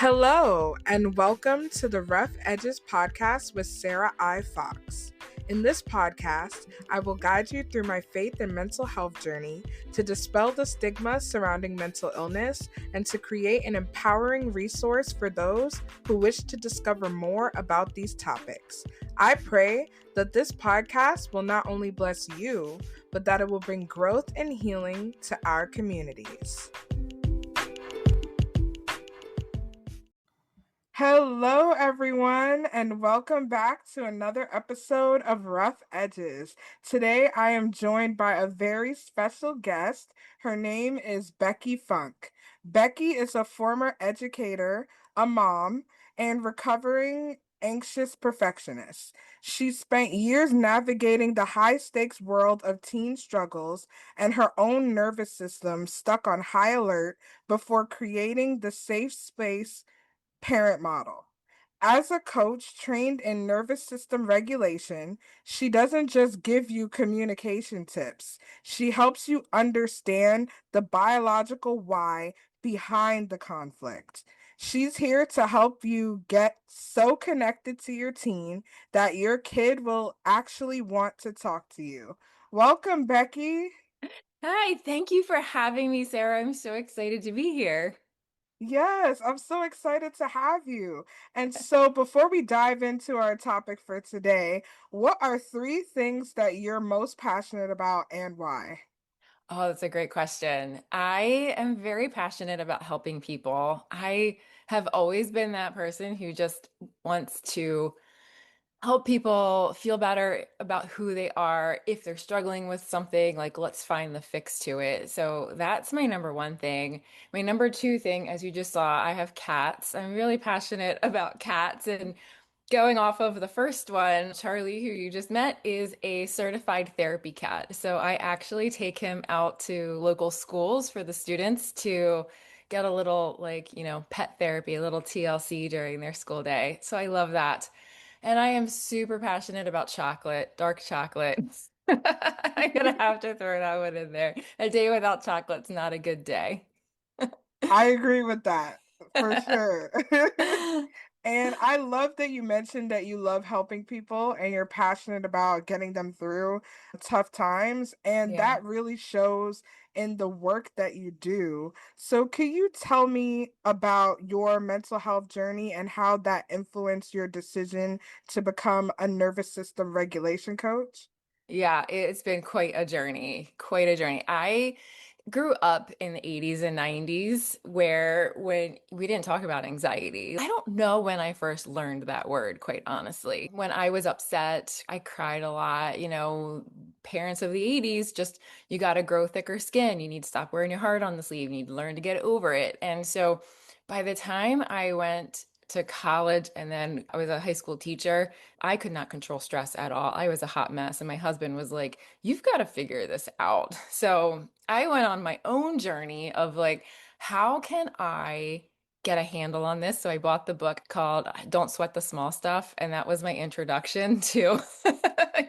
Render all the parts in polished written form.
Hello, and welcome to the Rough Edges podcast with Sarah I. Fox. In this podcast, I will guide you through my faith and mental health journey to dispel the stigma surrounding mental illness and to create an empowering resource for those who wish to discover more about these topics. I pray that this podcast will not only bless you, but that it will bring growth and healing to our communities. Hello, everyone, and welcome back to another episode of Rough Edges. Today, I am joined by a very special guest. Her name is Becky Funk. Becky is a former educator, a mom, and recovering anxious perfectionist. She spent years navigating the high-stakes world of teen struggles and her own nervous system stuck on high alert before creating the safe space parent model. As a coach trained in nervous system regulation, she doesn't just give you communication tips. She helps you understand the biological why behind the conflict. She's here to help you get so connected to your teen that your kid will actually want to talk to you. Welcome, Becky. Hi, thank you for having me, Sarah. I'm so excited to be here. Yes, I'm so excited to have you. And so, before we dive into our topic for today, what are three things that you're most passionate about and why? Oh, that's a great question. I am very passionate about helping people. I have always been that person who just wants to help people feel better about who they are. If they're struggling with something, like let's find the fix to it. So that's my number one thing. My number two thing, as you just saw, I have cats. I'm really passionate about cats. And going off of the first one, Charlie, who you just met, is a certified therapy cat. So I actually take him out to local schools for the students to get a little, pet therapy, a little TLC during their school day. So I love that. And I am super passionate about chocolate, dark chocolate. I'm gonna have to throw that one in there. A day without chocolate's not a good day. I agree with that for sure. And I love that you mentioned that you love helping people and you're passionate about getting them through tough times. And Yeah. that really shows in the work that you do. So, can you tell me about your mental health journey and how that influenced your decision to become a nervous system regulation coach? Yeah, it's been quite a journey, quite a journey. I grew up in the 80s and 90s where when we didn't talk about anxiety. I don't know when I first learned that word, quite honestly. When I was upset, I cried a lot. Parents of the 80s just, you got to grow thicker skin. You need to stop wearing your heart on the sleeve. You need to learn to get over it. And so by the time I went to college and then I was a high school teacher, I could not control stress at all. I was a hot mess. And my husband was like, you've got to figure this out. So I went on my own journey of like, how can I get a handle on this? So I bought the book called Don't Sweat the Small Stuff. And that was my introduction to,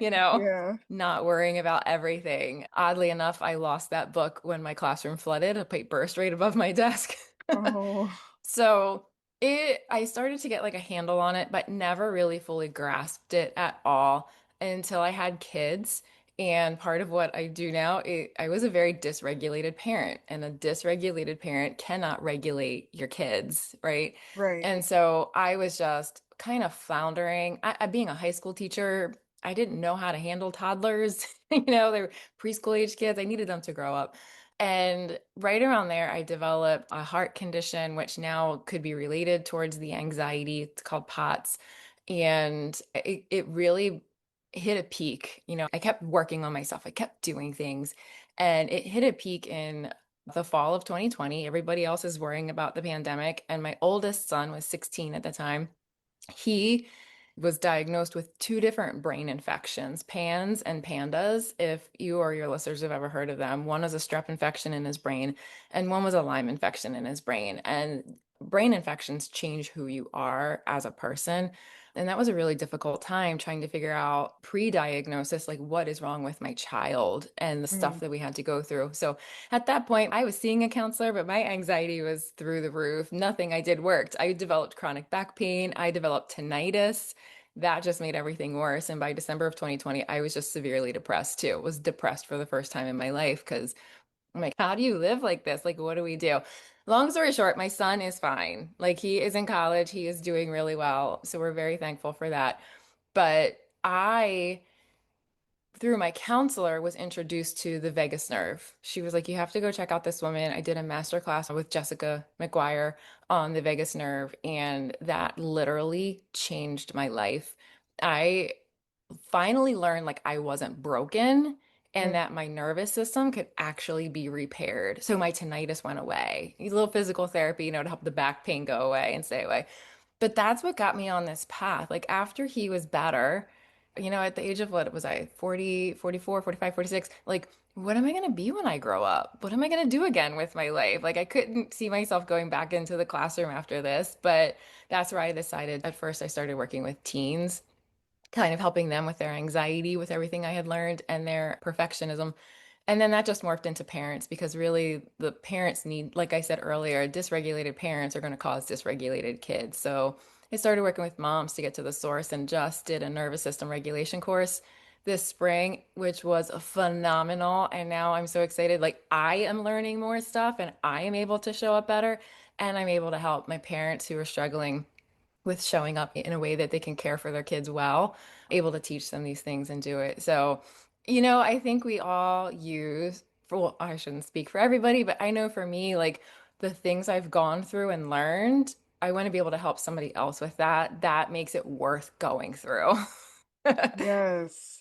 you know, Yeah. not worrying about everything. Oddly enough, I lost that book when my classroom flooded. A pipe burst right above my desk. Oh, So I started to get like a handle on it, but never really fully grasped it at all until I had kids. And part of what I do now, I was a very dysregulated parent, and a dysregulated parent cannot regulate your kids, right? right. And so I was just kind of floundering. Being a high school teacher, I didn't know how to handle toddlers. They were preschool age kids. I needed them to grow up. And right around there, I developed a heart condition, which now could be related towards the anxiety. It's called POTS. And it really hit a peak. I kept working on myself, I kept doing things, and it hit a peak in the fall of 2020. Everybody else is worrying about the pandemic. And my oldest son was 16 at the time. He was diagnosed with two different brain infections, PANS and PANDAS, if you or your listeners have ever heard of them. One was a strep infection in his brain, and one was a Lyme infection in his brain. And brain infections change who you are as a person. And that was a really difficult time trying to figure out pre-diagnosis, like what is wrong with my child and the stuff Mm, that we had to go through. So at that point, I was seeing a counselor, but my anxiety was through the roof. Nothing I did worked. I developed chronic back pain. I developed tinnitus. That just made everything worse. And by December of 2020, I was just severely depressed too. Was depressed for the first time in my life because I'm like, how do you live like this? Like, what do we do? Long story short, my son is fine. Like, he is in college, he is doing really well. So we're very thankful for that. But I, through my counselor, was introduced to the vagus nerve. She was like, you have to go check out this woman. I did a master class with Jessica McGuire on the vagus nerve, and that literally changed my life. I finally learned like I wasn't broken and mm. that my nervous system could actually be repaired. So my tinnitus went away. A little physical therapy, to help the back pain go away and stay away. But that's what got me on this path. Like after he was better, at the age of what was I, 40, 44, 45, 46, like what am I going to be when I grow up? What am I going to do again with my life? Like I couldn't see myself going back into the classroom after this, but that's where I decided. At first I started working with teens, kind of helping them with their anxiety, with everything I had learned and their perfectionism. And then that just morphed into parents because really the parents need, like I said earlier, dysregulated parents are going to cause dysregulated kids. So I started working with moms to get to the source and just did a nervous system regulation course this spring, which was phenomenal. And now I'm so excited. Like I am learning more stuff and I am able to show up better and I'm able to help my parents who are struggling with showing up in a way that they can care for their kids well, able to teach them these things and do it. So, I think we all use, well, I shouldn't speak for everybody, but I know for me, like the things I've gone through and learned, I want to be able to help somebody else with that. That makes it worth going through. Yes.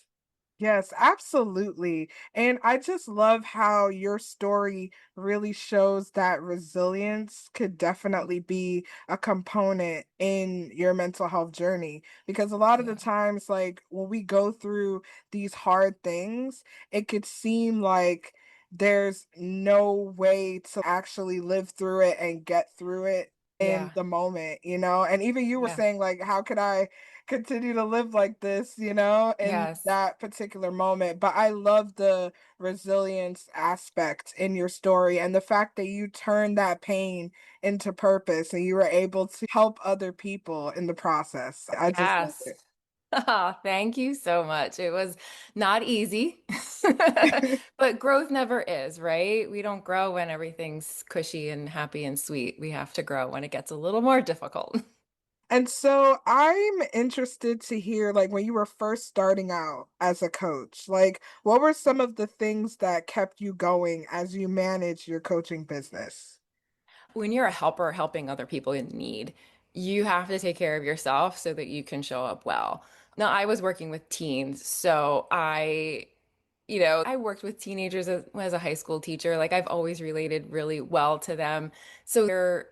Yes, absolutely. And I just love how your story really shows that resilience could definitely be a component in your mental health journey. Because a lot of the Yeah. times, like when we go through these hard things, it could seem like there's no way to actually live through it and get through it in Yeah. the moment, you know? And even you were Yeah. saying, like, how could I continue to live like this, you know, in Yes. that particular moment. But I love the resilience aspect in your story and the fact that you turned that pain into purpose and you were able to help other people in the process. I just love Yes. Oh, thank you so much. It was not easy, it. but growth never is, right? We don't grow when everything's cushy and happy and sweet. We have to grow when it gets a little more difficult. And so I'm interested to hear, like, when you were first starting out as a coach, like, what were some of the things that kept you going as you manage your coaching business? When you're a helper helping other people in need, you have to take care of yourself so that you can show up well. Now, I was working with teens, so I worked with teenagers as a high school teacher. Like I've always related really well to them. So they're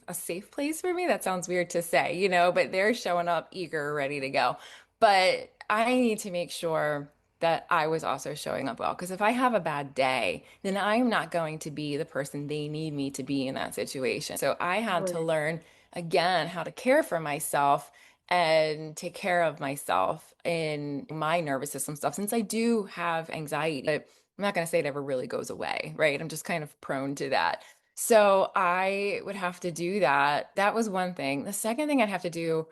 a safe place for me. That sounds weird to say, but they're showing up eager, ready to go. But I need to make sure that I was also showing up well. Because if I have a bad day, then I'm not going to be the person they need me to be in that situation. So I had to Right. learn again how to care for myself and take care of myself in my nervous system stuff since I do have anxiety. But I'm not going to say it ever really goes away, right? I'm just kind of prone to that. So I would have to do that. That was one thing. The second thing I'd have to do,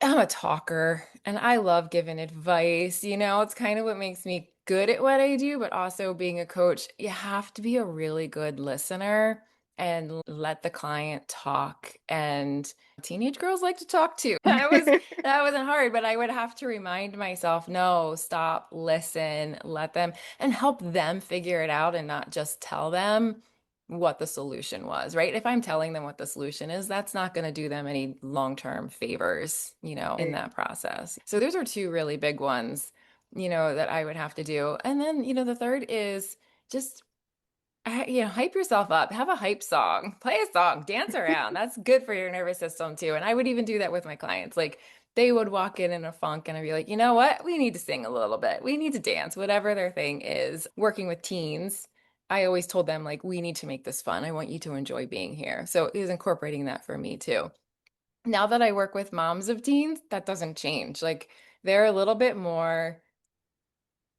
I'm a talker and I love giving advice. It's kind of what makes me good at what I do, but also being a coach, you have to be a really good listener and let the client talk. And teenage girls like to talk too. That wasn't hard, but I would have to remind myself, no, stop, listen, let them and help them figure it out and not just tell them what the solution was, right? If I'm telling them what the solution is, that's not going to do them any long-term favors, in Right. that process. So those are two really big ones, that I would have to do. And then, the third is just hype yourself up, have a hype song, play a song, dance around. That's good for your nervous system too. And I would even do that with my clients. Like they would walk in a funk and I'd be like, you know what? We need to sing a little bit. We need to dance, whatever their thing is. Working with teens, I always told them, like, we need to make this fun. I want you to enjoy being here. So it was incorporating that for me too. Now that I work with moms of teens, that doesn't change. Like, they're a little bit more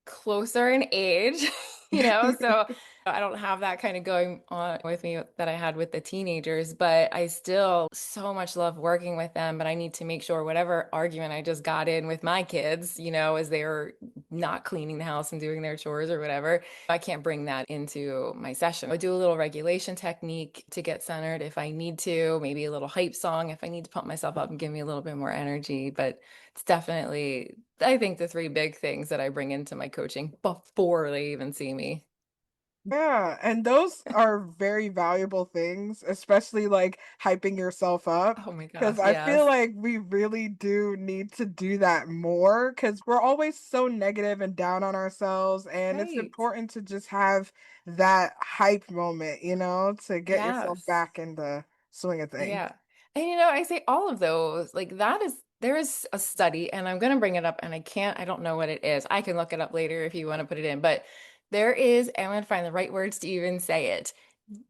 closer in age, so I don't have that kind of going on with me that I had with the teenagers, but I still so much love working with them. But I need to make sure whatever argument I just got in with my kids, as they were not cleaning the house and doing their chores or whatever, I can't bring that into my session. I do a little regulation technique to get centered if I need to, maybe a little hype song if I need to pump myself up and give me a little bit more energy. But it's definitely, I think, the three big things that I bring into my coaching before they even see me. Yeah, and those are very valuable things, especially like hyping yourself up. Oh my Because gosh, I feel yes. like we really do need to do that more because we're always so negative and down on ourselves. And it's Right. important to just have that hype moment, to get yourself Yes. back in the swing of things. Yeah. And I say all of those, like there is a study, and I'm going to bring it up, and I don't know what it is. I can look it up later if you want to put it in, but there is, I'm going to find the right words to even say it.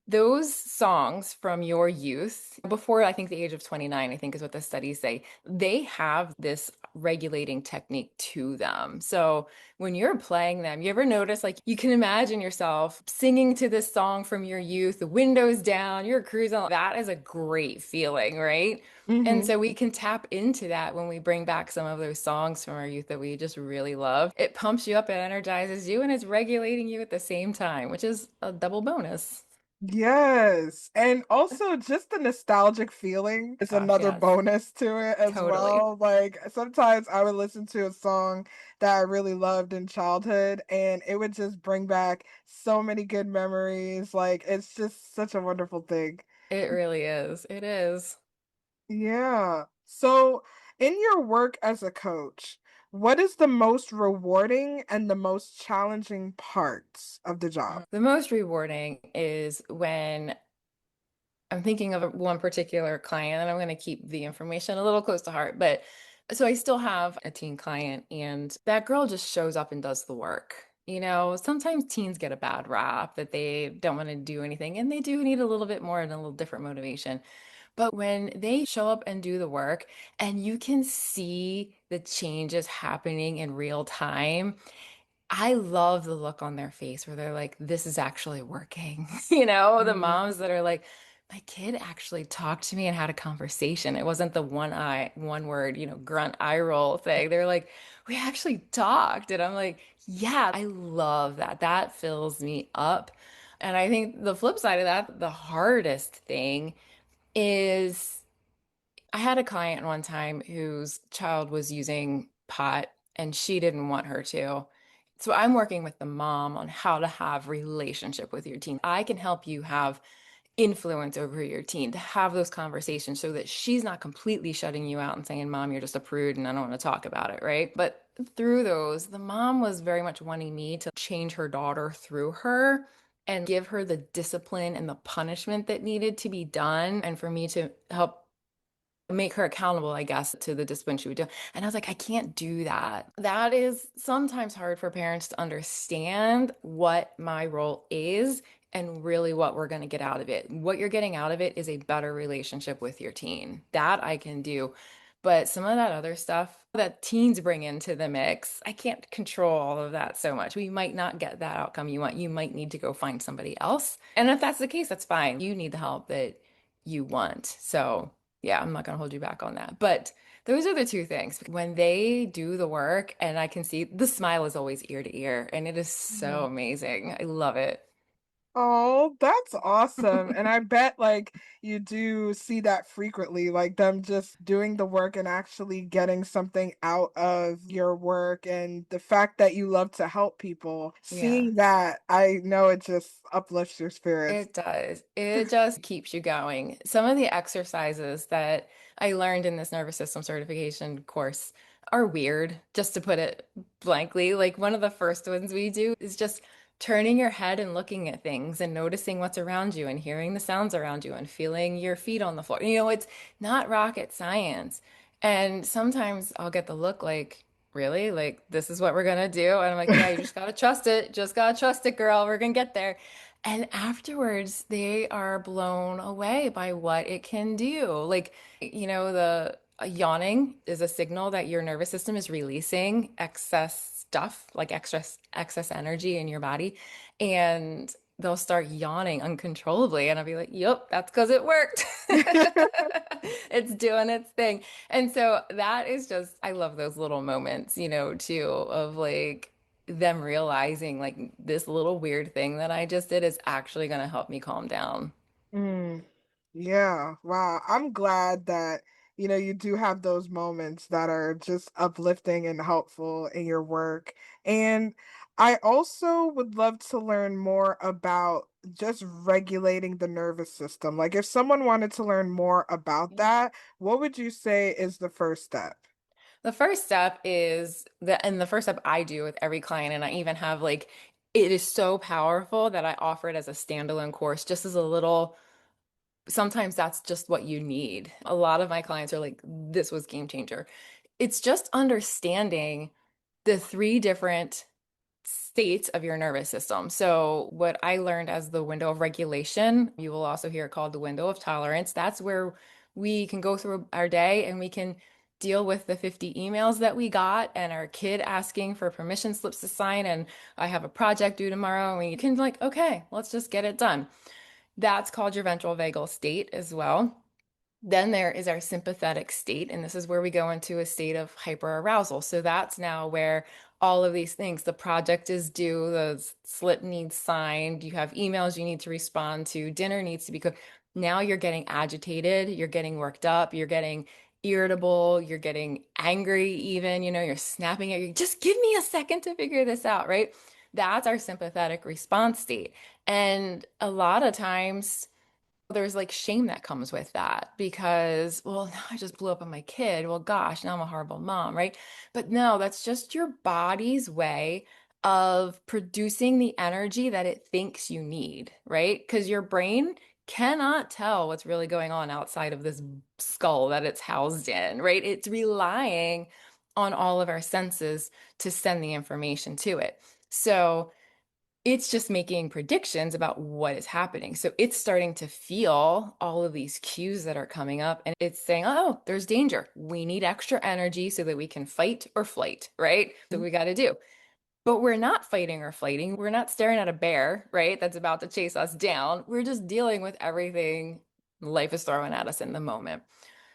Those songs from your youth, before I think the age of 29, I think is what the studies say, they have this regulating technique to them. So when you're playing them, you ever notice, like, you can imagine yourself singing to this song from your youth, the windows down, you're cruising. That is a great feeling, right? And Hmm. so we can tap into that when we bring back some of those songs from our youth that we just really love. It pumps you up, it energizes you, and it's regulating you at the same time, which is a double bonus. Yes, and also just the nostalgic feeling is Gosh, another yes, bonus to it as totally. well. Like sometimes I would listen to a song that I really loved in childhood and it would just bring back so many good memories. Like it's just such a wonderful thing. It really is. It is. Yeah. So, in your work as a coach, what is the most rewarding and the most challenging parts of the job? The most rewarding is when I'm thinking of one particular client, and I'm going to keep the information a little close to heart. But so I still have a teen client, and that girl just shows up and does the work. Sometimes teens get a bad rap that they don't want to do anything, and they do need a little bit more and a little different motivation. But when they show up and do the work, and you can see the changes happening in real time, I love the look on their face where they're like, this is actually working. The Mhm. moms that are like, my kid actually talked to me and had a conversation. It wasn't the one word, grunt eye roll thing. They're like, we actually talked. And I'm like, yeah, I love that. That fills me up. And I think the flip side of that, the hardest thing is I had a client one time whose child was using pot and she didn't want her to. So I'm working with the mom on how to have relationship with your teen. I can help you have influence over your teen to have those conversations so that she's not completely shutting you out and saying, Mom, you're just a prude and I don't want to talk about it, right? But through those, the mom was very much wanting me to change her daughter through her and give her the discipline and the punishment that needed to be done, and for me to help make her accountable, I guess, to the discipline she would do. And I was like, I can't do that. That is sometimes hard for parents to understand what my role is and really what we're going to get out of it. What you're getting out of it is a better relationship with your teen. That I can do. But some of that other stuff that teens bring into the mix, I can't control all of that so much. We might not get that outcome you want. You might need to go find somebody else. And if that's the case, that's fine. You need the help that you want. So, yeah, I'm not going to hold you back on that. But those are the two things. When they do the work, and I can see the smile is always ear to ear, and it is so amazing. I love it. Oh, that's awesome. And I bet like you do see that frequently, like them just doing the work and actually getting something out of your work and the fact that you love to help people. Yeah. Seeing that, I know it just uplifts your spirits. It does. It just keeps you going. Some of the exercises that I learned in this nervous system certification course are weird, just to put it blankly. Like, one of the first ones we do is just turning your head and looking at things and noticing what's around you and hearing the sounds around you and feeling your feet on the floor. It's not rocket science. And sometimes I'll get the look like, really? Like, this is what we're gonna do? And I'm like, yeah, you just gotta trust it. Just gotta trust it, girl. We're gonna get there. And afterwards, they are blown away by what it can do. Like, the yawning is a signal that your nervous system is releasing excess stuff, like excess energy in your body. And they'll start yawning uncontrollably. And I'll be like, yep, that's because it worked. It's doing its thing. And so that is just, I love those little moments, too, of like, them realizing like this little weird thing that I just did is actually going to help me calm down. Mm, yeah, wow. I'm glad that, you do have those moments that are just uplifting and helpful in your work. And I also would love to learn more about just regulating the nervous system. Like, if someone wanted to learn more about that, what would you say is the first step? The first step is and the first step I do with every client, and I even have like, it is so powerful that I offer it as a standalone course, just as a little, sometimes that's just what you need. A lot of my clients are like, this was game changer. It's just understanding the three different states of your nervous system. So, what I learned as the window of regulation, you will also hear it called the window of tolerance. That's where we can go through our day and we can deal with the 50 emails that we got and our kid asking for permission slips to sign and I have a project due tomorrow and we can like, okay, let's just get it done. That's called your ventral vagal state as well. Then there is our sympathetic state, and this is where we go into a state of hyperarousal. So that's now where all of these things, the project is due, the slip needs signed, you have emails you need to respond to, dinner needs to be cooked. Now you're getting agitated, you're getting worked up, you're getting irritable, you're getting angry, even, you're snapping at you. Just give me a second to figure this out, right? That's our sympathetic response state. And a lot of times, there's like shame that comes with that because, well, now I just blew up on my kid. Well, gosh, now I'm a horrible mom, right? But no, that's just your body's way of producing the energy that it thinks you need, right? Because your brain cannot tell what's really going on outside of this skull that it's housed in, right? It's relying on all of our senses to send the information to it. So, it's just making predictions about what is happening. So it's starting to feel all of these cues that are coming up and it's saying, oh, there's danger. We need extra energy so that we can fight or flight, right? So we got to do. But we're not fighting or flighting. We're not staring at a bear, right? That's about to chase us down. We're just dealing with everything life is throwing at us in the moment.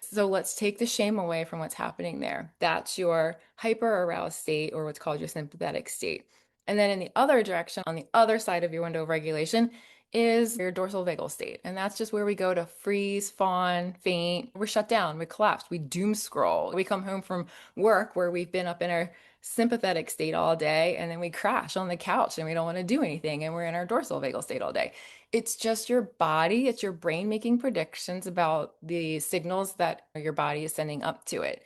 So let's take the shame away from what's happening there. That's your hyper aroused state or what's called your sympathetic state. And then in the other direction, on the other side of your window of regulation, is your dorsal vagal state. And that's just where we go to freeze, fawn, faint. We're shut down, we collapse, we doom scroll. We come home from work where we've been up in our sympathetic state all day, and then we crash on the couch and we don't want to do anything, and we're in our dorsal vagal state all day. It's just your body, it's your brain making predictions about the signals that your body is sending up to it.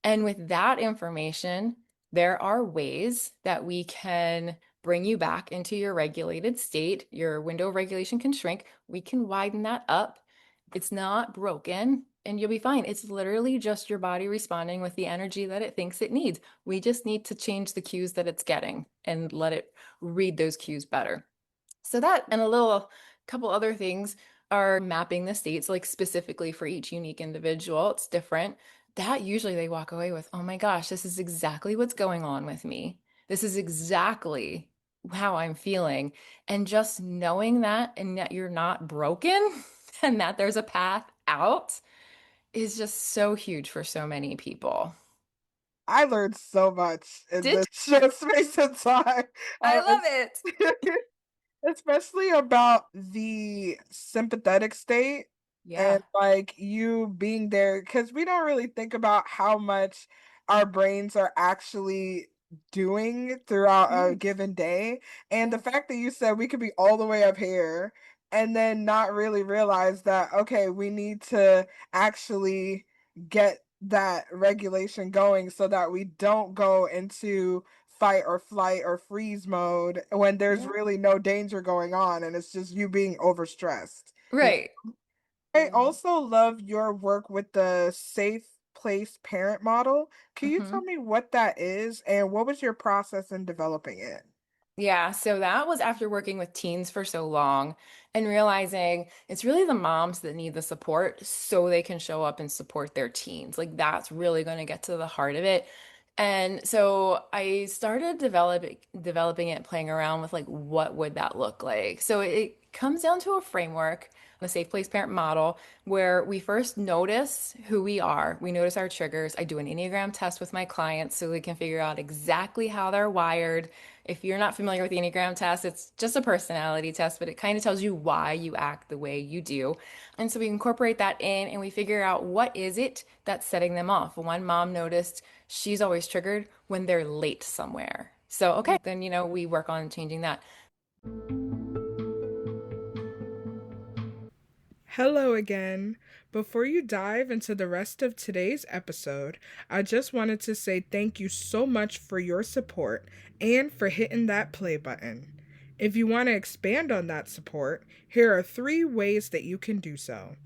And with that information, there are ways that we can bring you back into your regulated state. Your window of regulation can shrink. We can widen that up. It's not broken and you'll be fine. It's literally just your body responding with the energy that it thinks it needs. We just need to change the cues that it's getting and let it read those cues better. So that and a little couple other things are mapping the states like specifically for each unique individual. It's different. That usually they walk away with, oh my gosh, this is exactly what's going on with me. This is exactly how I'm feeling. And just knowing that and that you're not broken and that there's a path out is just so huge for so many people. I learned so much in Did this short space of time. I love It's it? especially about the sympathetic state Yeah. and, like, you being there, because we don't really think about how much our brains are actually doing throughout a Right. given day, and the Yeah. fact that you said we could be all the way up here and then not really realize that, okay, we need to actually get that regulation going so that we don't go into fight or flight or freeze mode when there's Yeah. really no danger going on and it's just you being overstressed. You Right. I also love your work with the safe place parent model. Can you tell Mhm. me what that is and what was your process in developing it? Yeah, so that was after working with teens for so long and realizing it's really the moms that need the support so they can show up and support their teens. Like that's really going to get to the heart of it. And so I started developing it, playing around with like what would that look like. So it comes down to a framework, the safe place parent model, where we first notice who we are. We notice our triggers. I do an Enneagram test with my clients so we can figure out exactly how they're wired. If you're not familiar with the Enneagram test, it's just a personality test, but it kind of tells you why you act the way you do. And so we incorporate that in and we figure out what is it that's setting them off. One mom noticed she's always triggered when they're late somewhere. So, okay, then, we work on changing that. Hello again. Before you dive into the rest of today's episode, I just wanted to say thank you so much for your support and for hitting that play button. If you want to expand on that support, here are 3 ways that you can do so.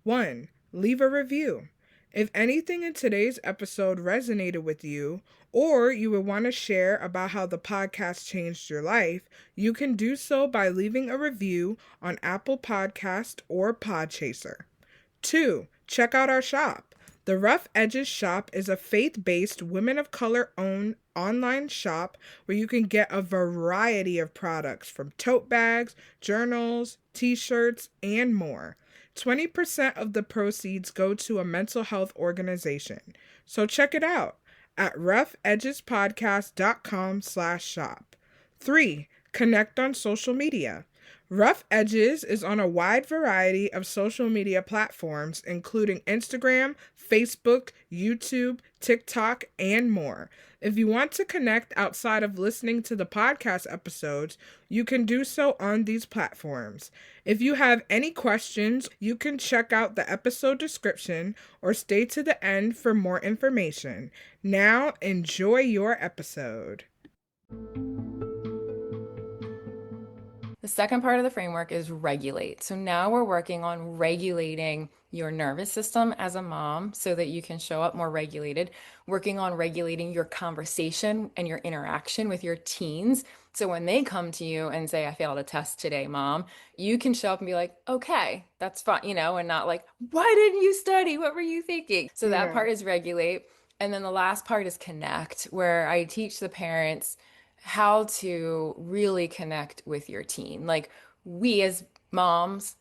1. Leave a review. If anything in today's episode resonated with you, or you would want to share about how the podcast changed your life, you can do so by leaving a review on Apple Podcast or Podchaser. 2. Check out our shop. The Rough Edges shop is a faith based, women of color owned online shop where you can get a variety of products from tote bags, journals, t shirts, and more. 20% of the proceeds go to a mental health organization. So check it out at roughedgespodcast.com/shop. 3. Connect on social media. Rough Edges is on a wide variety of social media platforms, including Instagram, Facebook, YouTube, TikTok, and more. If you want to connect outside of listening to the podcast episodes, you can do so on these platforms. If you have any questions, you can check out the episode description or stay to the end for more information. Now, enjoy your episode. The second part of the framework is regulate. So now we're working on regulating your nervous system as a mom so that you can show up more regulated, working on regulating your conversation and your interaction with your teens. So when they come to you and say, I failed a test today, mom, you can show up and be like, okay, that's fine, and not like, why didn't you study? What were you thinking? So that Yeah. part is regulate. And then the last part is connect, where I teach the parents how to really connect with your teen. Like we as moms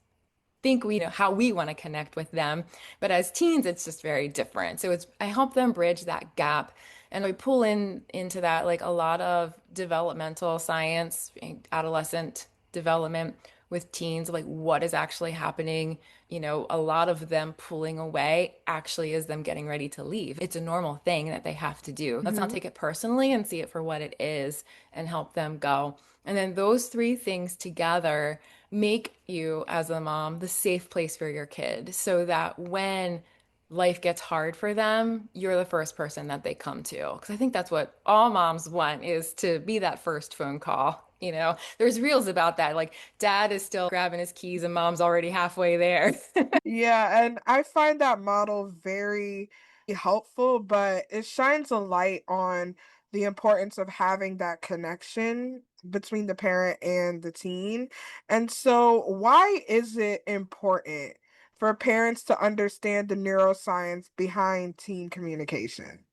think we know how we want to connect with them, but as teens it's just very different. So it's I help them bridge that gap and I pull into that like a lot of developmental science, adolescent development with teens, like what is actually happening. A lot of them pulling away actually is them getting ready to leave. It's a normal thing that they have to do. Let's not Mhm. take it personally and see it for what it is and help them go. And then those three things together make you, as a mom, the safe place for your kid so that when life gets hard for them, you're the first person that they come to. Because I think that's what all moms want is to be that first phone call. There's reels about that. Like dad is still grabbing his keys and mom's already halfway there. Yeah, and I find that model very helpful, but it shines a light on the importance of having that connection between the parent and the teen. And so, why is it important for parents to understand the neuroscience behind teen communication?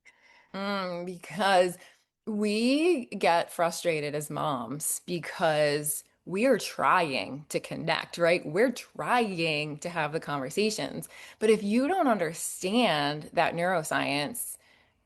Because we get frustrated as moms because we are trying to connect, right? We're trying to have the conversations. But if you don't understand that neuroscience,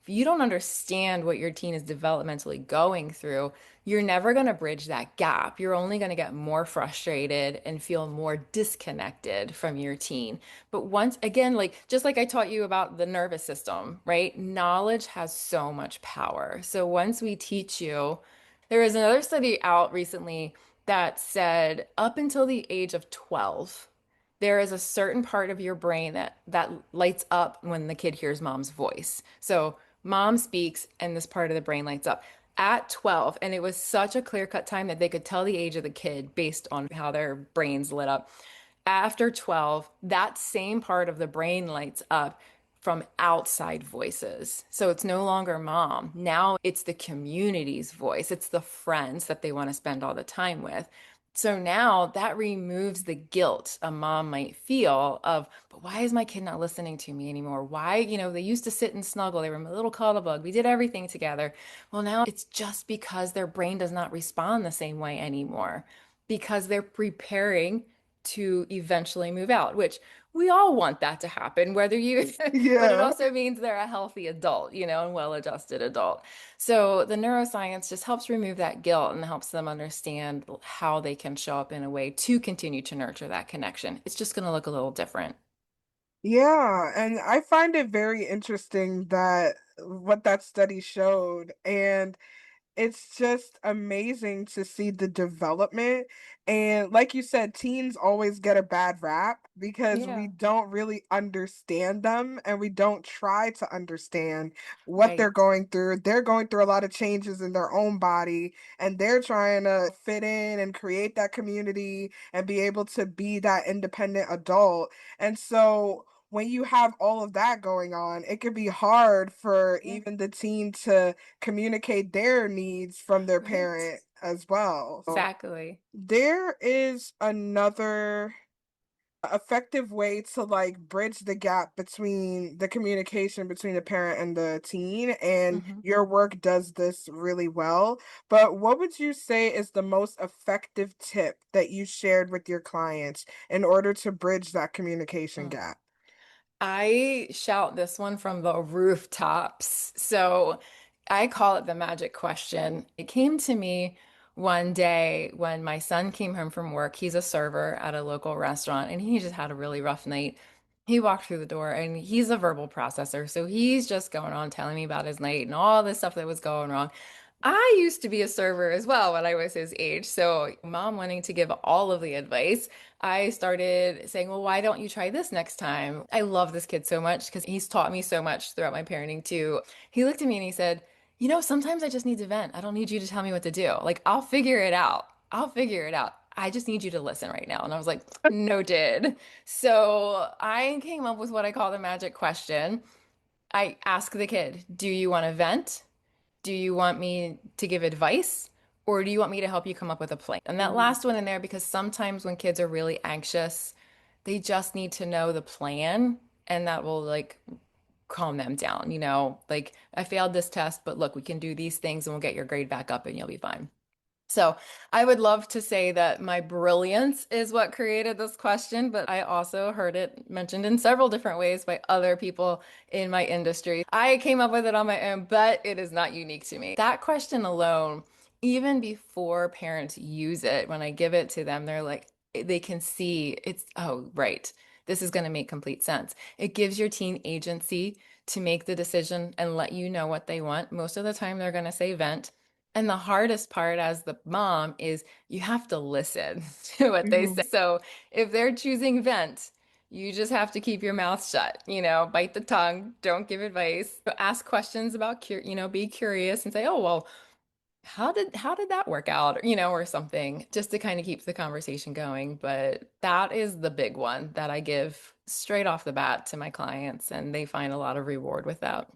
if you don't understand what your teen is developmentally going through, you're never going to bridge that gap. You're only going to get more frustrated and feel more disconnected from your teen. But once again, like just like I taught you about the nervous system, right? Knowledge has so much power. So once we teach you, there was another study out recently that said up until the age of 12, there is a certain part of your brain that lights up when the kid hears mom's voice. So mom speaks and this part of the brain lights up at 12, and it was such a clear-cut time that they could tell the age of the kid based on how their brains lit up. After 12, that same part of the brain lights up from outside voices. So it's no longer mom. Now it's the community's voice. It's the friends that they want to spend all the time with. So now that removes the guilt a mom might feel of, but why is my kid not listening to me anymore? Why, they used to sit and snuggle. They were my little cuddle bug. We did everything together. Well, now it's just because their brain does not respond the same way anymore because they're preparing to eventually move out, which we all want that to happen, whether you, but it Yeah. also means they're a healthy adult, and well-adjusted adult. So the neuroscience just helps remove that guilt and helps them understand how they can show up in a way to continue to nurture that connection. It's just going to look a little different. Yeah, and I find it very interesting that what that study showed. And it's just amazing to see the development. And like you said, teens always get a bad rap because we Yeah, don't really understand them and we don't try to understand what right. they're going through. They're going through a lot of changes in their own body and they're trying to fit in and create that community and be able to be that independent adult. And so when you have all of that going on, it can be hard for Yeah, even the teen to communicate their needs from their right. parent as well. So Exactly. there is another effective way to like bridge the gap between the communication between the parent and the teen, and Mhm. your work does this really well. But what would you say is the most effective tip that you shared with your clients in order to bridge that communication Mm. gap? I shout this one from the rooftops. So I call it the magic question. It came to me one day when my son came home from work. He's a server at a local restaurant and he just had a really rough night. He walked through the door and he's a verbal processor. So he's just going on telling me about his night and all this stuff that was going wrong. I used to be a server as well when I was his age. So, mom wanting to give all of the advice, I started saying, well, why don't you try this next time? I love this kid so much because he's taught me so much throughout my parenting too. He looked at me and he said, sometimes I just need to vent. I don't need you to tell me what to do. Like, I'll figure it out. I'll figure it out. I just need you to listen right now. And I was like, noted. So I came up with what I call the magic question. I ask the kid, do you want to vent? Do you want me to give advice? Or do you want me to help you come up with a plan? And that Mhm. last one in there, because sometimes when kids are really anxious, they just need to know the plan and that will like calm them down. Like I failed this test, but look, we can do these things and we'll get your grade back up and you'll be fine. So I would love to say that my brilliance is what created this question, but I also heard it mentioned in several different ways by other people in my industry. I came up with it on my own, but it is not unique to me. That question alone, even before parents use it, when I give it to them, they're like, they can see it's, oh, right. This is going to make complete sense. It gives your teen agency to make the decision and let you know what they want. Most of the time, they're going to say vent. And the hardest part as the mom is you have to listen to what they say. Mhm. So if they're choosing vent, you just have to keep your mouth shut, bite the tongue, don't give advice, ask questions about, be curious and say, oh, well, how did that work out? Or something just to kind of keep the conversation going. But that is the big one that I give straight off the bat to my clients, and they find a lot of reward with that.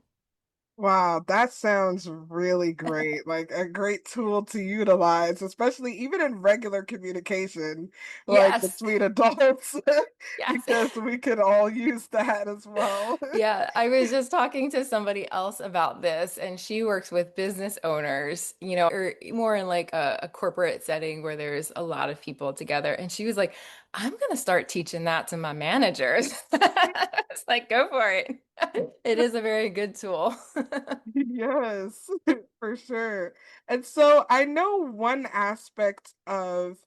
Wow, that sounds really great. Like a great tool to utilize, especially even in regular communication, like Yes. between adults, Yes. because we could all use that as well. Yeah, I was just talking to somebody else about this, and she works with business owners, or more in like a corporate setting where there's a lot of people together. And she was like, I'm gonna start teaching that to my managers. It's like, go for it. It is a very good tool. Yes, for sure. And so I know one aspect of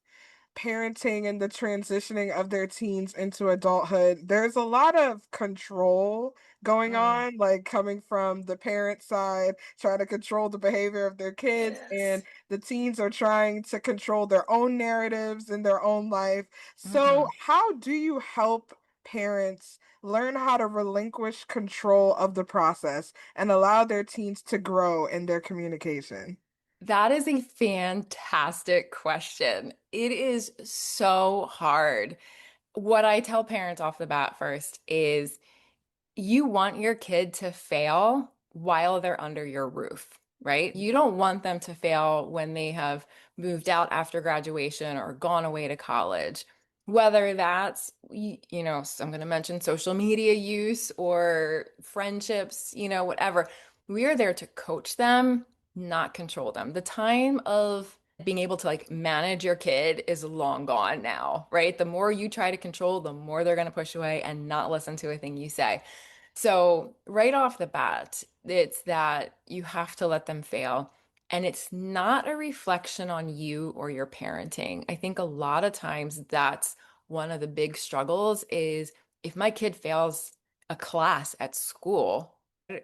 parenting and the transitioning of their teens into adulthood, there's a lot of control going Mm, on, like coming from the parent side, trying to control the behavior of their kids, and yes. the teens are trying to control their own narratives in their own life. So, Hmm. how do you help parents learn how to relinquish control of the process and allow their teens to grow in their communication? That is a fantastic question. It is so hard. What I tell parents off the bat first is you want your kid to fail while they're under your roof, right? You don't want them to fail when they have moved out after graduation or gone away to college. Whether that's, so I'm going to mention social media use or friendships, whatever. We are there to coach them, not control them. The time of being able to like manage your kid is long gone now, right? The more you try to control, the more they're going to push away and not listen to a thing you say. So, right off the bat, it's that you have to let them fail. And it's not a reflection on you or your parenting. I think a lot of times that's one of the big struggles is if my kid fails a class at school,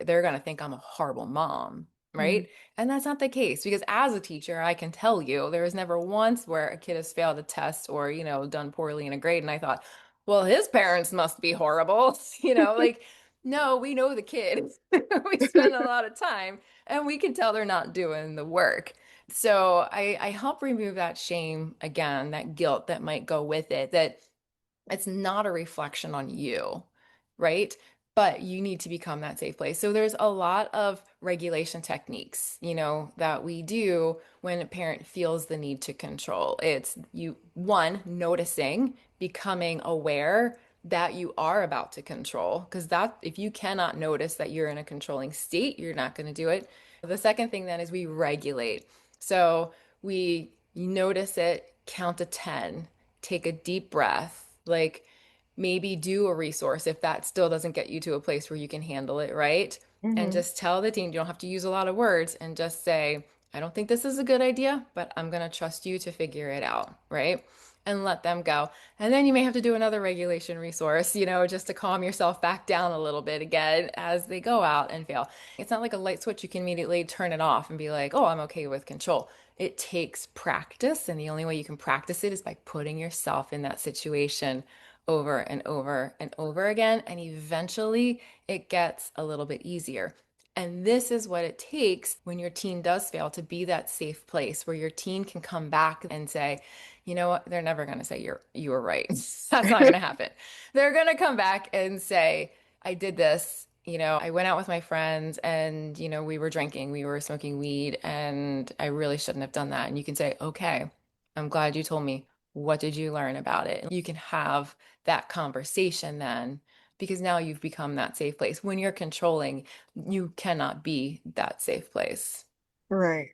they're going to think I'm a horrible mom, Mm. right? And that's not the case because as a teacher, I can tell you there was never once where a kid has failed a test or, done poorly in a grade. And I thought, well, his parents must be horrible. Like, no, we know the kid. We spend a lot of time and we can tell they're not doing the work. So I help remove that shame again, that guilt that might go with it, that it's not a reflection on you, right? But you need to become that safe place. So there's a lot of regulation techniques, that we do when a parent feels the need to control. It's you, one, noticing, becoming aware that you are about to control, because that if you cannot notice that you're in a controlling state, you're not going to do it. The second thing then is we regulate. So we notice it, count to 10, take a deep breath, like maybe do a resource if that still doesn't get you to a place where you can handle it, right? And Hmm. just tell the team, you don't have to use a lot of words and just say, I don't think this is a good idea, but I'm going to trust you to figure it out, right? And let them go. And then you may have to do another regulation resource, just to calm yourself back down a little bit again as they go out and fail. It's not like a light switch you can immediately turn it off and be like, oh, I'm okay with control. It takes practice, and the only way you can practice it is by putting yourself in that situation over and over and over again. And eventually it gets a little bit easier. And this is what it takes when your teen does fail to be that safe place where your teen can come back and say, you know what? They're never going to say you were right. That's not going to happen. They're going to come back and say, I did this. I went out with my friends and, we were drinking, we were smoking weed, and I really shouldn't have done that. And you can say, okay, I'm glad you told me. What did you learn about it? You can have that conversation then because now you've become that safe place. When you're controlling, you cannot be that safe place. Right.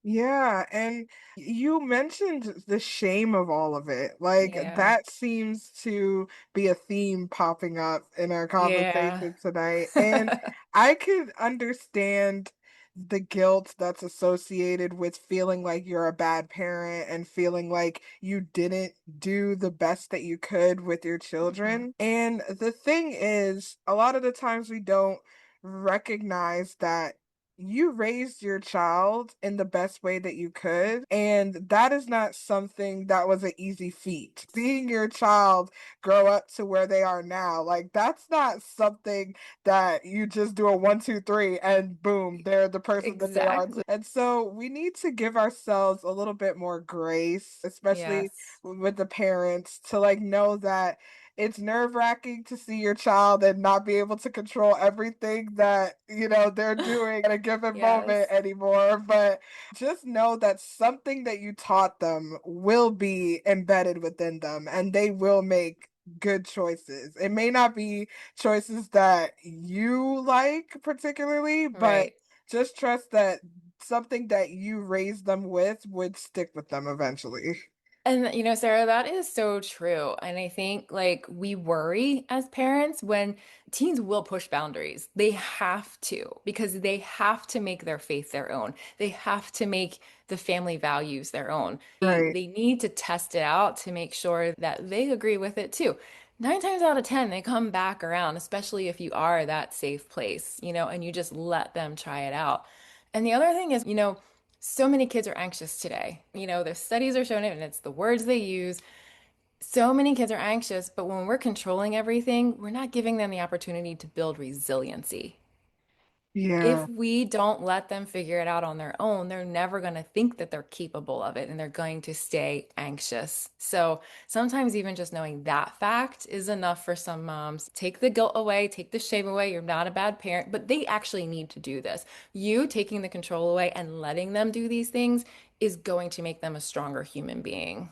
Yeah, and you mentioned the shame of all of it. Like Yeah. that seems to be a theme popping up in our Yeah. conversation tonight. And I could understand the guilt that's associated with feeling like you're a bad parent and feeling like you didn't do the best that you could with your Mhm. children. And the thing is, a lot of the times we don't recognize that you raised your child in the best way that you could, and that is not something that was an easy feat. Seeing your child grow up to where they are now, like that's not something that you just do a one, two, three, and boom, they're the person that they are. Exactly. And so we need to give ourselves a little bit more grace, especially Yes. with the parents, to like know that it's nerve-wracking to see your child and not be able to control everything that, they're doing at a given moment Yes. anymore, but just know that something that you taught them will be embedded within them and they will make good choices. It may not be choices that you like particularly, but Right. just trust that something that you raised them with would stick with them eventually. And Sarah, that is so true. And I think like we worry as parents when teens will push boundaries. They have to because they have to make their faith their own. They have to make the family values their own. They, Right. they need to test it out to make sure that they agree with it too. 9 times out of 10, they come back around, especially if you are that safe place, and you just let them try it out. And the other thing is, so many kids are anxious today. The studies are showing it, and it's the words they use. So many kids are anxious, but when we're controlling everything, we're not giving them the opportunity to build resiliency. Yeah. If we don't let them figure it out on their own, they're never going to think that they're capable of it and they're going to stay anxious. So sometimes even just knowing that fact is enough for some moms. Take the guilt away, take the shame away. You're not a bad parent, but they actually need to do this. You taking the control away and letting them do these things is going to make them a stronger human being.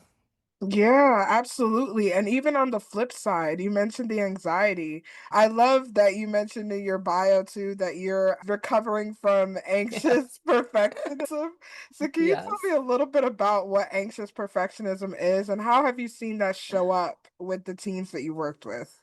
Yeah, absolutely. And even on the flip side, you mentioned the anxiety. I love that you mentioned in your bio too that you're recovering from Yeah. anxious perfectionism. So can you tell me Yes. a little bit about what anxious perfectionism is and how have you seen that show up with the teens that you worked with?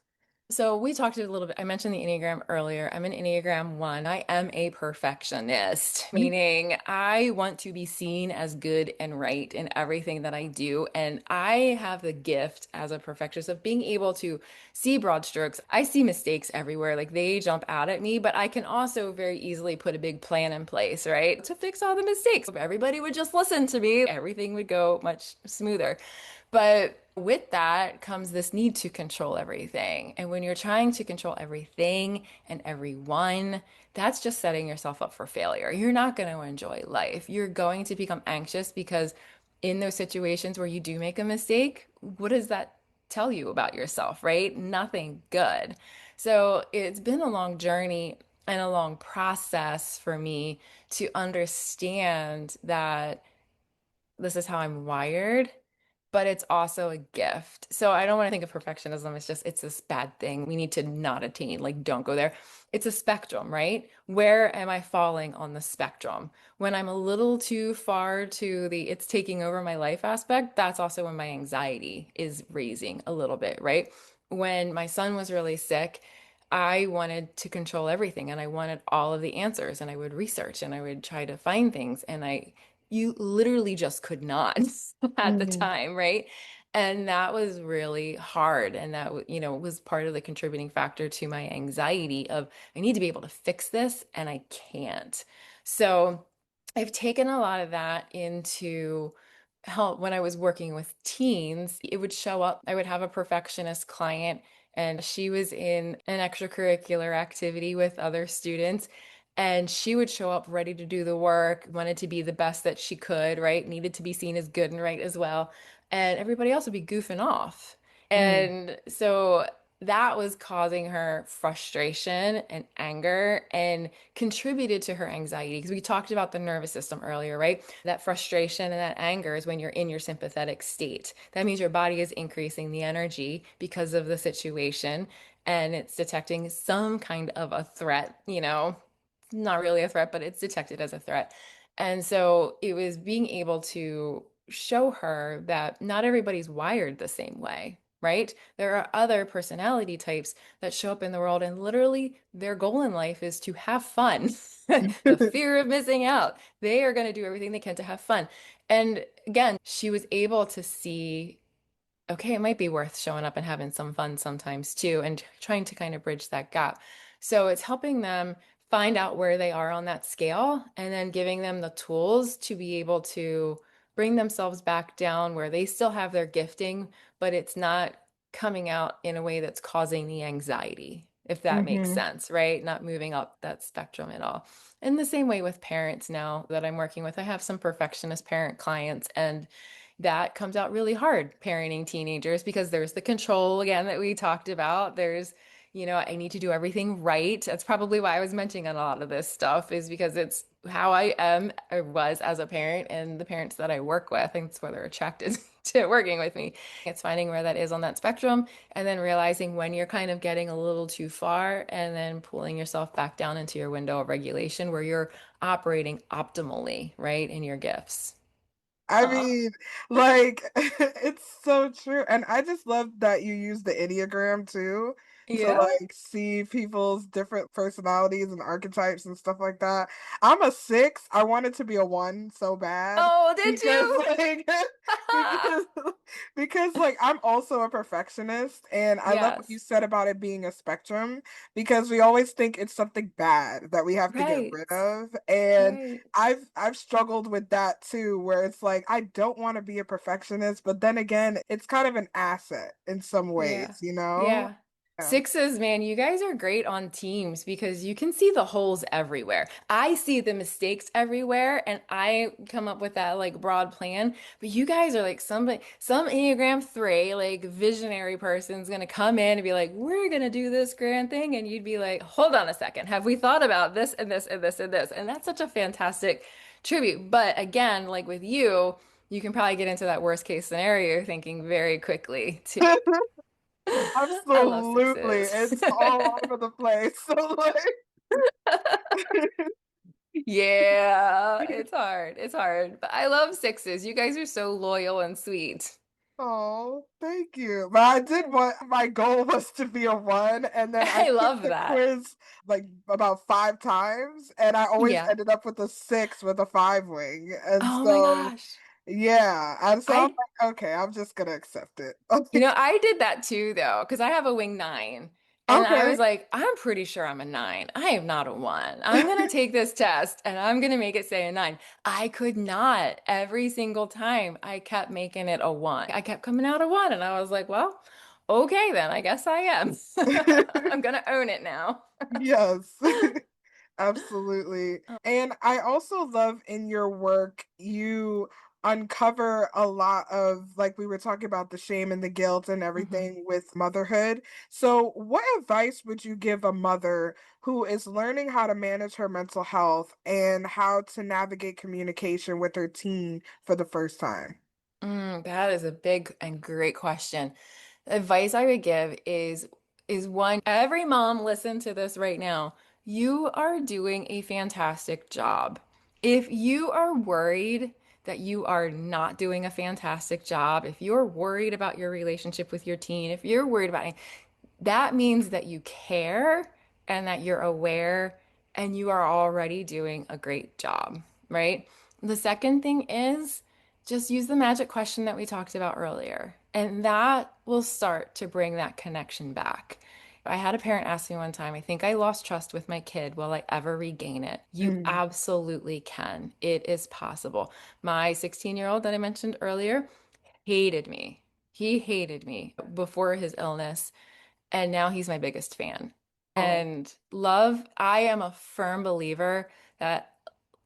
So we talked a little bit. I mentioned the Enneagram earlier. I'm an Enneagram 1. I am a perfectionist, meaning I want to be seen as good and right in everything that I do. And I have the gift as a perfectionist of being able to see broad strokes. I see mistakes everywhere, like they jump out at me, but I can also very easily put a big plan in place, right? To fix all the mistakes. If everybody would just listen to me, everything would go much smoother. But with that comes this need to control everything. And when you're trying to control everything and everyone, that's just setting yourself up for failure. You're not going to enjoy life. You're going to become anxious because in those situations where you do make a mistake, what does that tell you about yourself, right? Nothing good. So it's been a long journey and a long process for me to understand that this is how I'm wired, but it's also a gift. So I don't want to think of perfectionism as just it's this bad thing we need to not attain. Like, don't go there. It's a spectrum, right? Where am I falling on the spectrum? When I'm a little too far to the it's taking over my life aspect, that's also when my anxiety is raising a little bit, right? When my son was really sick, I wanted to control everything and I wanted all of the answers and I would research and I would try to find things and you literally just could not at the Mhm. time, right? And that was really hard. And that was part of the contributing factor to my anxiety of I need to be able to fix this and I can't. So I've taken a lot of that into help when I was working with teens. It would show up. I would have a perfectionist client and she was in an extracurricular activity with other students. And she would show up ready to do the work, wanted to be the best that she could, right? Needed to be seen as good and right as well. And everybody else would be goofing off. Mm. And so that was causing her frustration and anger and contributed to her anxiety because we talked about the nervous system earlier, right? That frustration and that anger is when you're in your sympathetic state. That means your body is increasing the energy because of the situation and it's detecting some kind of a threat, not really a threat, but it's detected as a threat. And so it was being able to show her that not everybody's wired the same way, right? There are other personality types that show up in the world, and literally their goal in life is to have fun. The fear of missing out. They are going to do everything they can to have fun. And again, she was able to see okay, it might be worth showing up and having some fun sometimes too, and trying to kind of bridge that gap. So it's helping them find out where they are on that scale and then giving them the tools to be able to bring themselves back down where they still have their gifting, but it's not coming out in a way that's causing the anxiety, if that makes Hmm. sense, right? Not moving up that spectrum at all. In the same way with parents now that I'm working with, I have some perfectionist parent clients, and that comes out really hard parenting teenagers because there's the control again that we talked about. I need to do everything right. That's probably why I was mentioning a lot of this stuff is because it's how I am or was as a parent and the parents that I work with. I think that's why they're attracted to working with me. It's finding where that is on that spectrum and then realizing when you're kind of getting a little too far and then pulling yourself back down into your window of regulation where you're operating optimally, right, in your gifts. I Huh. mean, like, it's so true. And I just love that you use the Enneagram too to Yeah. like see people's different personalities and archetypes and stuff like that. I'm a 6. I wanted to be a 1 so bad Oh, did because you? like because because like I'm also a perfectionist and I love what you Yes. said about it being a spectrum because we always think it's something bad that we have to get Right. rid of. And Right. I've struggled with that too, where it's like I don't want to be a perfectionist, but then again, it's kind of an asset in some Yeah. ways, you know? Yeah. Yeah. Sixes, man, you guys are great on teams because you can see the holes everywhere. I see the mistakes everywhere and I come up with that like broad plan. But you guys are like somebody, some Enneagram 3, like visionary person's gonna come in and be like, we're gonna do this grand thing. And you'd be like, hold on a second, have we thought about this and this and this and this? And that's such a fantastic tribute. But again, like with you, you can probably get into that worst case scenario thinking very quickly too. I love Absolutely. sixes. It's all over the place. So like Yeah, it's hard. It's hard. But I love sixes. You guys are so loyal and sweet. oh, thank you. But I did Yeah. want my goal was to be a one, and then I I took love the that. quiz like about 5 times, and I always Yeah. ended up with a six with a five wing. And Oh my so gosh. yeah, and so I'm I like, okay, I'm just gonna accept it. I did that too though, because I have a wing nine. And I Okay. was like, I'm pretty sure I'm a nine. I am not a one. I'm gonna take this test and I'm gonna make it say a nine. I could not. Every single time I kept making it a one. I kept coming out a one, and I was like, well, okay then. I guess I am. I'm gonna own it now. Yes. Absolutely. And I also love in your work, you uncover a lot of, like we were talking about the shame and the guilt and Mhm. everything with motherhood. So, what advice would you give a mother who is learning how to manage her mental health and how to navigate communication with her teen for the first time? That is a big and great question. The advice I would give is one, every mom listen to this right now. You are doing a fantastic job. If you are worried that you are not doing a fantastic job, if you're worried about your relationship with your teen, if you're worried about that means that you care and that you're aware and you are already doing a great job, right? The second thing is just use the magic question that we talked about earlier, and that will start to bring that connection back. I had a parent ask me one time, I think I lost trust with my kid. Will I ever regain it? You Mm. absolutely can. It is possible. My 16-year-old that I mentioned earlier hated me. He hated me before his illness, and now he's my biggest fan. Oh, And love, I am a firm believer that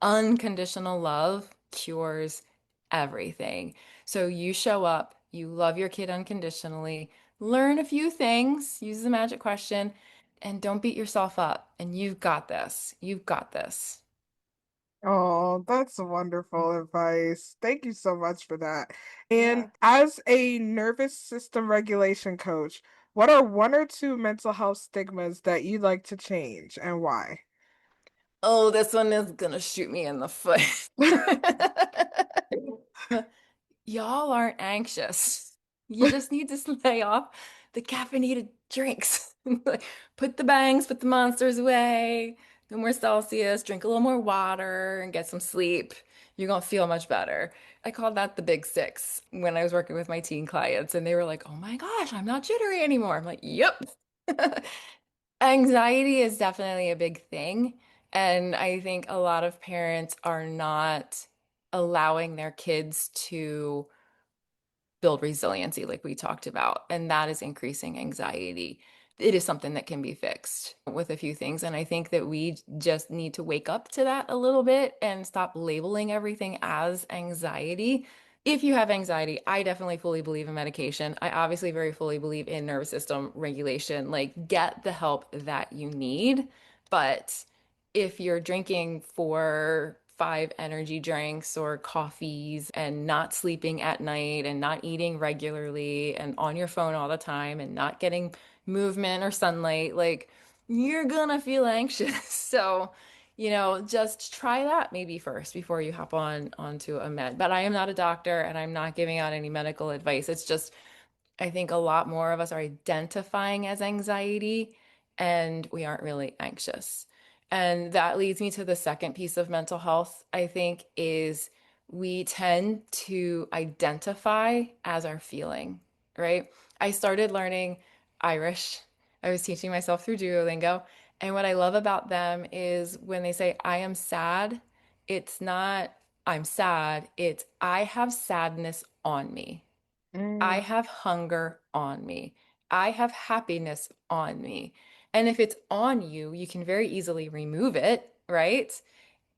unconditional love cures everything. So you show up, you love your kid unconditionally, learn a few things, use the magic question, and don't beat yourself up. And you've got this. You've got this. oh, that's wonderful advice. Thank you so much for that. And Yeah. as a nervous system regulation coach, what are one or two mental health stigmas that you'd like to change and why? Oh, this one is gonna shoot me in the foot. Y'all aren't anxious. You just need to lay off the caffeinated drinks. Like, put the bangs, put the monsters away. No more Celsius. Drink a little more water and get some sleep. You're gonna feel much better. I called that the big six when I was working with my teen clients, and they were like, "Oh my gosh, I'm not jittery anymore." I'm like, "Yep." Anxiety is definitely a big thing. And I think a lot of parents are not allowing their kids to build resiliency, like we talked about, and that is increasing anxiety. It is something that can be fixed with a few things. And I think that we just need to wake up to that a little bit and stop labeling everything as anxiety. If you have anxiety, I definitely fully believe in medication. I obviously very fully believe in nervous system regulation. Like, get the help that you need. But if you're drinking 4, 5 energy drinks or coffees and not sleeping at night and not eating regularly and on your phone all the time and not getting movement or sunlight, like you're gonna feel anxious. So, just try that maybe first before you hop onto a med. But I am not a doctor and I'm not giving out any medical advice. It's just I think a lot more of us are identifying as anxiety and we aren't really anxious. And that leads me to the second piece of mental health, I think, is we tend to identify as our feeling, right? I started learning Irish. I was teaching myself through Duolingo. And what I love about them is when they say, I am sad, it's not I'm sad, it's I have sadness on me. I Mm, have hunger on me. I have happiness on me. And if it's on you, you can very easily remove it, right?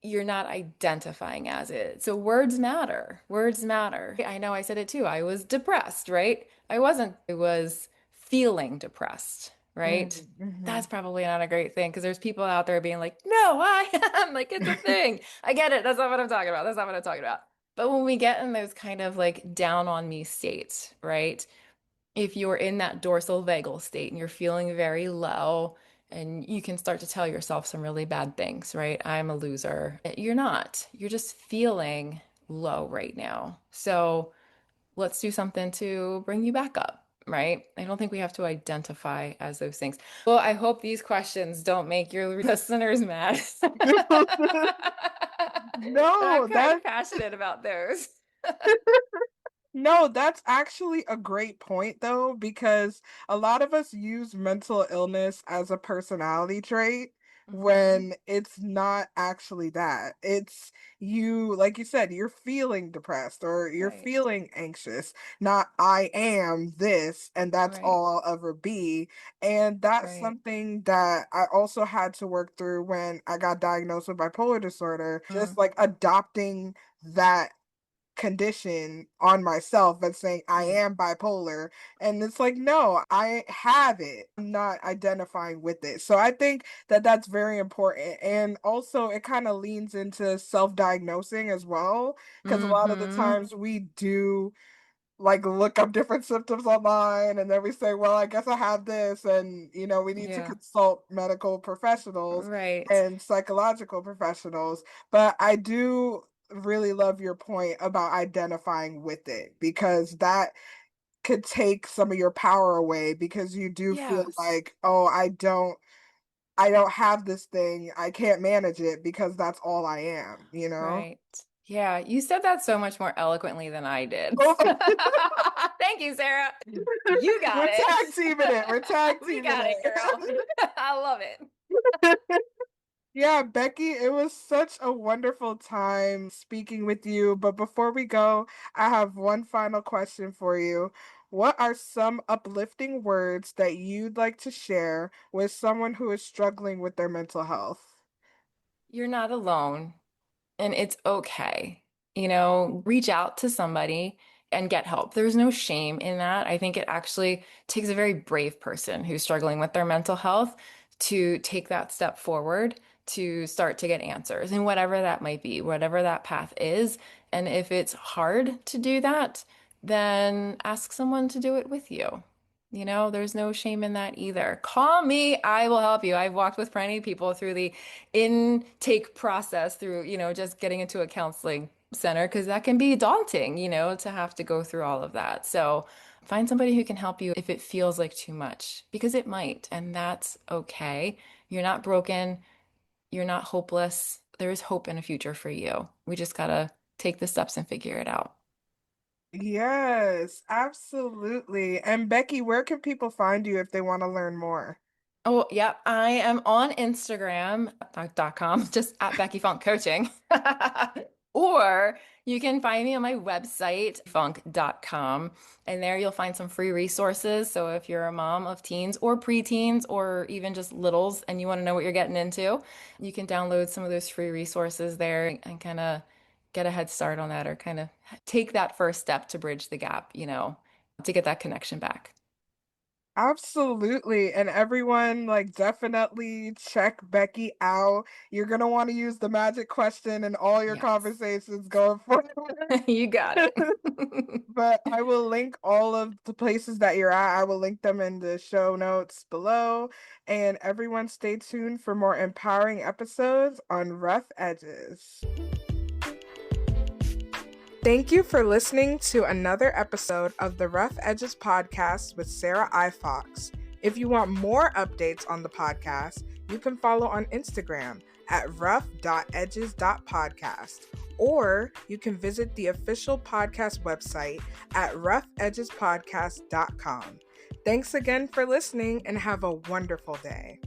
You're not identifying as it. So words matter. Words matter. I know I said it too. I was depressed, right? I wasn't. I was feeling depressed, right? Mm-hmm. That's probably not a great thing because there's people out there being like, no, I am. Like, it's a thing. I get it. That's not what I'm talking about. That's not what I'm talking about. But when we get in those kind of like down on me states, right? If you're in that dorsal vagal state and you're feeling very low and you can start to tell yourself some really bad things, right? I'm a loser. You're not. You're just feeling low right now. So let's do something to bring you back up, right? I don't think we have to identify as those things. Well, I hope these questions don't make your listeners mad. But I'm No, kind of that passionate about those. No, that's actually a great point though, because a lot of us use mental illness as a personality trait Mhm. when it's not actually that. It's you, like you said, you're feeling depressed or you're Right, feeling anxious, not I am this and that's right, all I'll ever be. And that's right. something that I also had to work through when I got diagnosed with bipolar disorder, just Mm, like adopting that condition on myself and saying I mm. am bipolar. And it's like, no, I have it. I'm not identifying with it. So I think that that's very important. And also, it kind of leans into self diagnosing as well. Because a lot of the Mm-hmm. times we do like look up different symptoms online and then we say, well, I guess I have this. And, we need to Yeah. consult medical professionals Right. and psychological professionals. But I do really love your point about identifying with it because that could take some of your power away because you do feel Yes. like, oh, I don't have this thing. I can't manage it because that's all I am, you know? Right. Yeah. You said that so much more eloquently than I did. Thank you, Sarah. You got We're it. tag teaming it. We're tag We teaming got it, girl. it. I love it. Yeah, Becky, it was such a wonderful time speaking with you. But before we go, I have one final question for you. What are some uplifting words that you'd like to share with someone who is struggling with their mental health? You're not alone. And it's okay. Reach out to somebody and get help. There's no shame in that. I think it actually takes a very brave person who's struggling with their mental health to take that step forward to start to get answers and whatever that might be, whatever that path is. And if it's hard to do that, then ask someone to do it with you. There's no shame in that either. Call me, I will help you. I've walked with plenty of people through the intake process through, just getting into a counseling center because that can be daunting, to have to go through all of that. So find somebody who can help you if it feels like too much because it might, and that's okay. You're not broken, you're not hopeless. There is hope in a future for you. We just gotta take the steps and figure it out. Yes, absolutely. And Becky, where can people find you if they want to learn more? Oh, yep. I am on Instagram.com, just at Becky Funk Coaching. Or you can find me on my website, funk.com, and there you'll find some free resources. So if you're a mom of teens or preteens or even just littles and you want to know what you're getting into, you can download some of those free resources there and kind of get a head start on that or kind of take that first step to bridge the gap, to get that connection back. Absolutely. And everyone, like, definitely check Becky out. You're going to want to use the magic question in all your Yes. conversations going forward. You got it. But I will link all of the places that you're at. I will link them in the show notes below. And everyone, stay tuned for more empowering episodes on Rough Edges. Thank you for listening to another episode of the Rough Edges podcast with Sarah I. Fox. If you want more updates on the podcast, you can follow on Instagram at rough.edges.podcast, or you can visit the official podcast website at roughedgespodcast.com. Thanks again for listening and have a wonderful day.